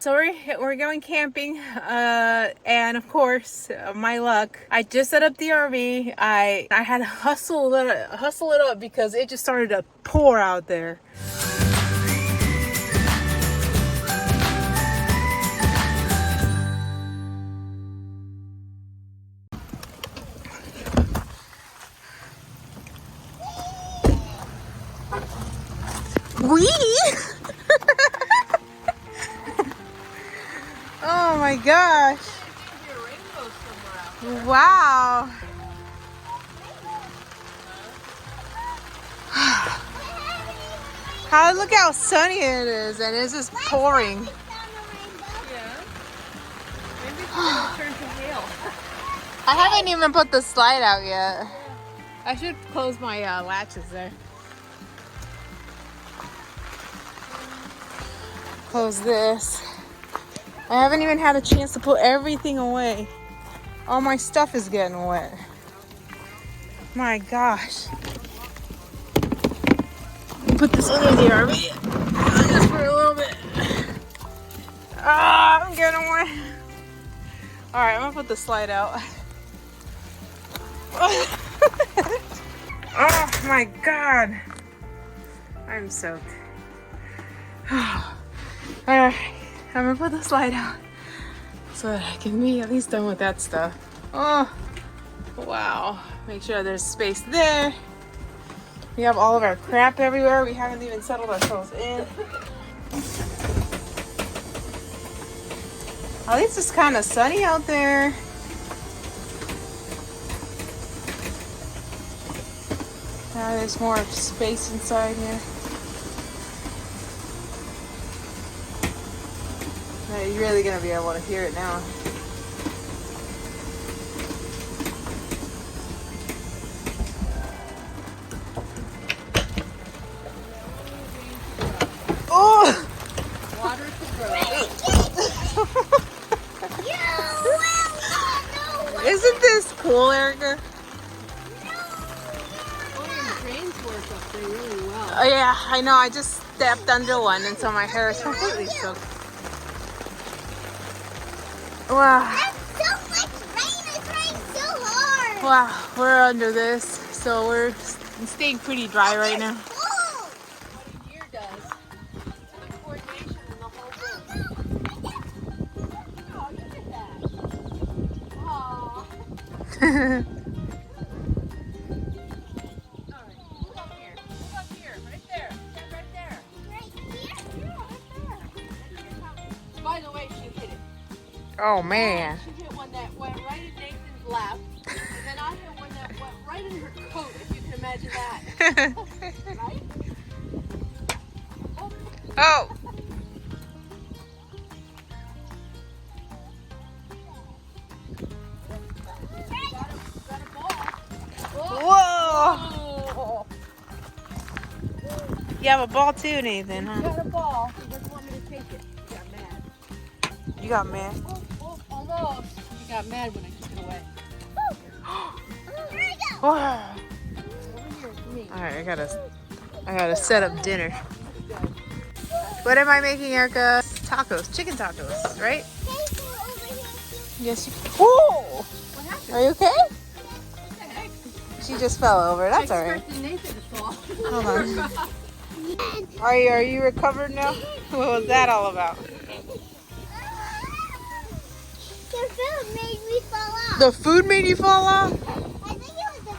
So we're going camping, and of course, my luck, I just set up the RV. I had to hustle it up because it just started to pour out there. Oh my gosh. Wow. Look how sunny it is, and it's just pouring. Yeah. Maybe it's gonna turn to hail. I haven't even put the slide out yet. I should close my latches there. Close this. I haven't even had a chance to put everything away. All my stuff is getting wet. My gosh. Put this under the RV just for a little bit. Ah, I'm getting wet. All right, I'm gonna put the slide out. Oh my God. I'm soaked. Alright, I'm gonna put the slide out so that I can be at least done with that stuff. Oh, wow. Make sure there's space there. We have all of our crap everywhere. We haven't even settled ourselves in. At least it's kind of sunny out there. Now there's more space inside here. Now you're really gonna be able to hear it now. Oh! Water to grow. Isn't this cool, Erica? Really well. Oh yeah, I know. I just stepped under one, and so my hair is completely soaked. Wow. That's so much rain. It's raining so hard. Wow, we're under this, so we're staying pretty dry right now. What a year does. The coordination and the whole thing. Oh, look at that. Aw. By the way, she hit it. Oh man. She hit one that went right in Nathan's lap, and then I hit one that went right in her coat, if you can imagine that. Right? Oh. Got a ball. Whoa. Oh. You have a ball too, Nathan, huh? Got a ball. He doesn't want me to take it. He got mad. You got mad. Almost. He got mad when I took it away. Wow. Over here, for me. All right, I gotta set up dinner. What am I making, Erica? Tacos, chicken tacos, right? Yes. Whoa! What happened? Are you okay? What the heck? She just fell over. That's all I right. expected Nathan to fall. Hold on. Are you recovered now? What was that all about? The food made me fall off. The food made you fall off? I think it was the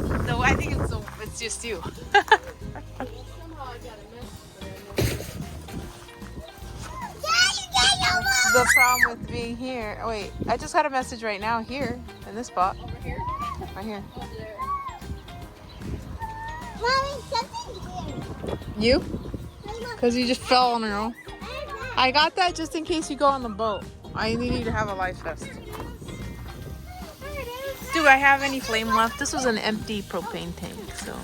wind. No, I think it's just you. Somehow I got a message, but I never. Yeah, you get your ball. The problem with being here. Oh, wait, I just got a message right now here in this spot. Over here? Right here. Over there. Mommy, something's weird. You? Look. Because you just fell on your own. I have that. I got that just in case you go on the boat. I need you to have a life vest. Do I have any flame left? This was an empty propane tank, so.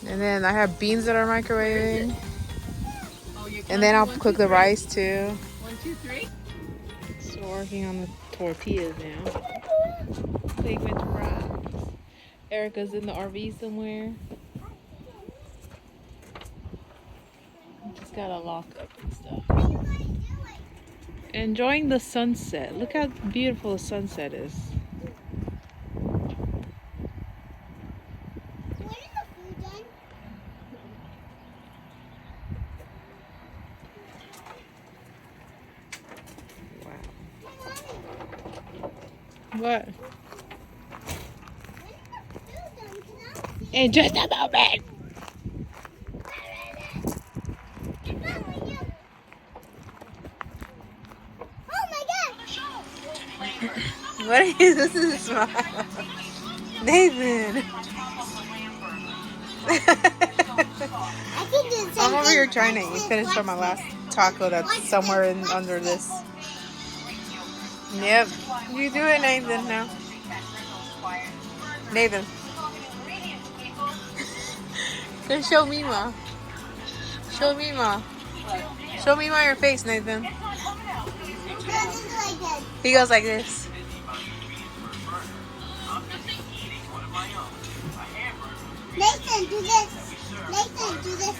And then I have beans that are microwaving. Oh, you And then I'll counting? cook the 1, 2, 3? rice too. 1, 2, 3. So we're working on the tortillas now. Segment fries. Erica's in the RV somewhere. gotta lock up and stuff. Enjoying the sunset. Look how beautiful the sunset is. When is the food done? What? When is the food done? Can I see In just a moment. Oh my god! What is this? Is a smile. Nathan. I can do the same I'm over here thing. trying to eat. Finish on my last taco that's somewhere in under this. Yep. You do it, Nathan, now. Nathan. Then show Mima. Show Mima. Show Mima your face, Nathan. He goes like this. Nathan, do this. Nathan, do this.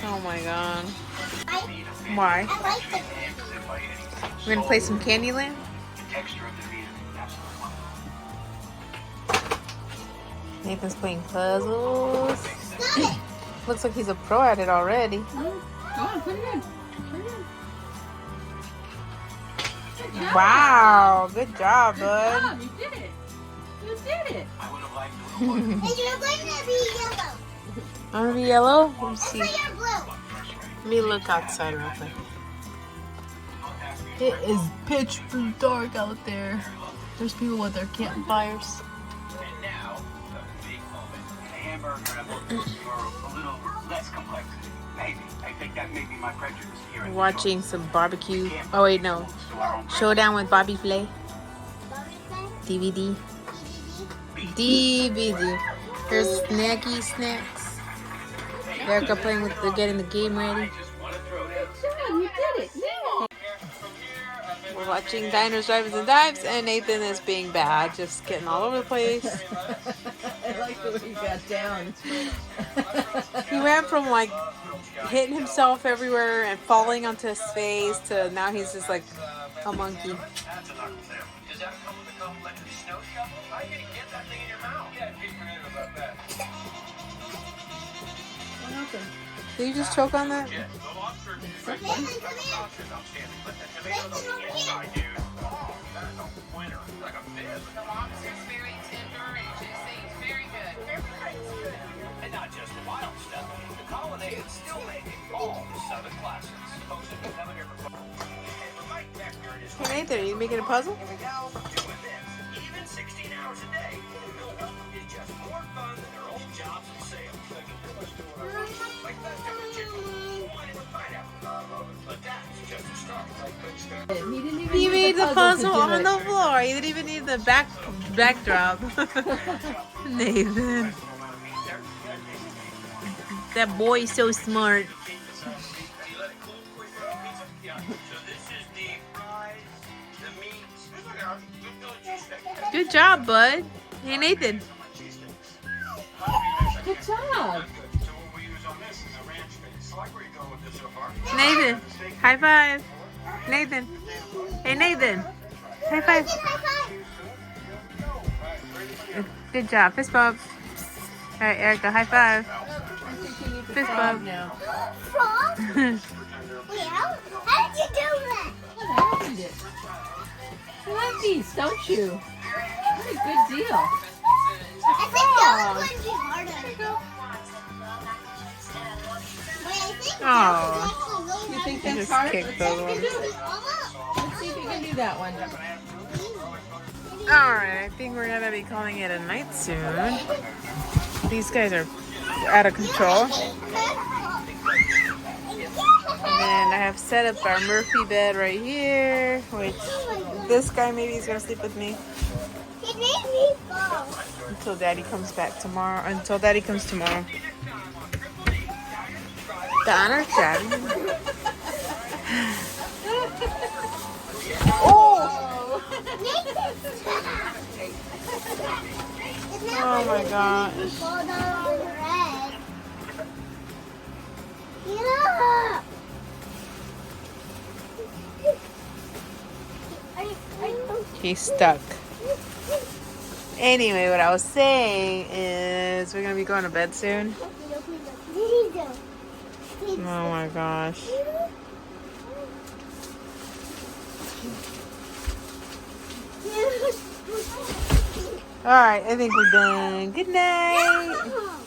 Oh my god. I Why? like it. We're gonna play some Candyland? Nathan's playing puzzles. Stop it. Looks like he's a pro at it already. Go on, put it in. Put it in. Good job. Wow, good job, Good bud. job. You did it. You did it. And you're going to be yellow. I'm gonna be yellow. Let me see. So you're blue. Let me look outside real quick. It is pitch dark out there. There's people with their campfires. And now, the big moment. The hamburger and the were a little less complex. Maybe. I think that may be my prejudice here. in Watching some barbecue. Oh wait, no. Showdown with Bobby Flay. DVD. DVD. Here's snacky snacks. Erica playing with getting the game ready. Good job. You did it. Yeah. We're watching Diners, Drive-Ins, and Dives, and Nathan is being bad, just getting all over the place. I like the way you got down. He went from like hitting himself everywhere and falling onto his face to now he's just like a monkey. Does that come with a complimentary snow shovel? How are you going to get that thing in your mouth? Yeah, be creative about that. What happened? Did you just choke on that? The lobster is Nathan, come here. outstanding, but the tomatoes on the Nathan, over here. inside, dude. Oh, that is a winner. Like a fizz. The lobster's very tender and juicy. It's very good. And not just the wild stuff. The culinary is still making all the southern classics. Folks, if you haven't ever and right back here it is. Hey Nathan, are you making a puzzle? Here we go. Doing this. Even 16 hours a day. It's just more fun than their old jobs and sales. Like that different chicken. Wine with pineapple. But that's just a start. He didn't even He need made the puzzle to do on it. the floor. He didn't even need the backdrop. Nathan. That boy is so smart. So this is the fries, the meat. Good job, bud. Hey Nathan. Good job. So what we use on this is a ranch base. I like where you're going with this so far. Nathan. High five. Nathan. Hey Nathan. High five. Good job. Fist bump. All right, Erica. High five. Fist bump. Now. Frog? Wait, how did you do that? What happened? You like these, don't you? What a good deal. I think the other one's be harder. Wait, I think that Aw. one's actually really You hard. think You that's just hard? kicked Let's those see if you ones. can do it. Let's see if you can do that one. Alright, I think we're gonna be calling it a night soon. These guys are out of control. And then I have set up our Murphy bed right here, which this guy maybe is gonna sleep with me It made me fall. until Daddy comes back tomorrow. Until Daddy comes tomorrow. Donner Daddy. Oh my gosh. Fall down on the red. He's stuck. Anyway, what I was saying is we're gonna be going to bed soon. Oh my gosh. Alright, I think we're done. Good night.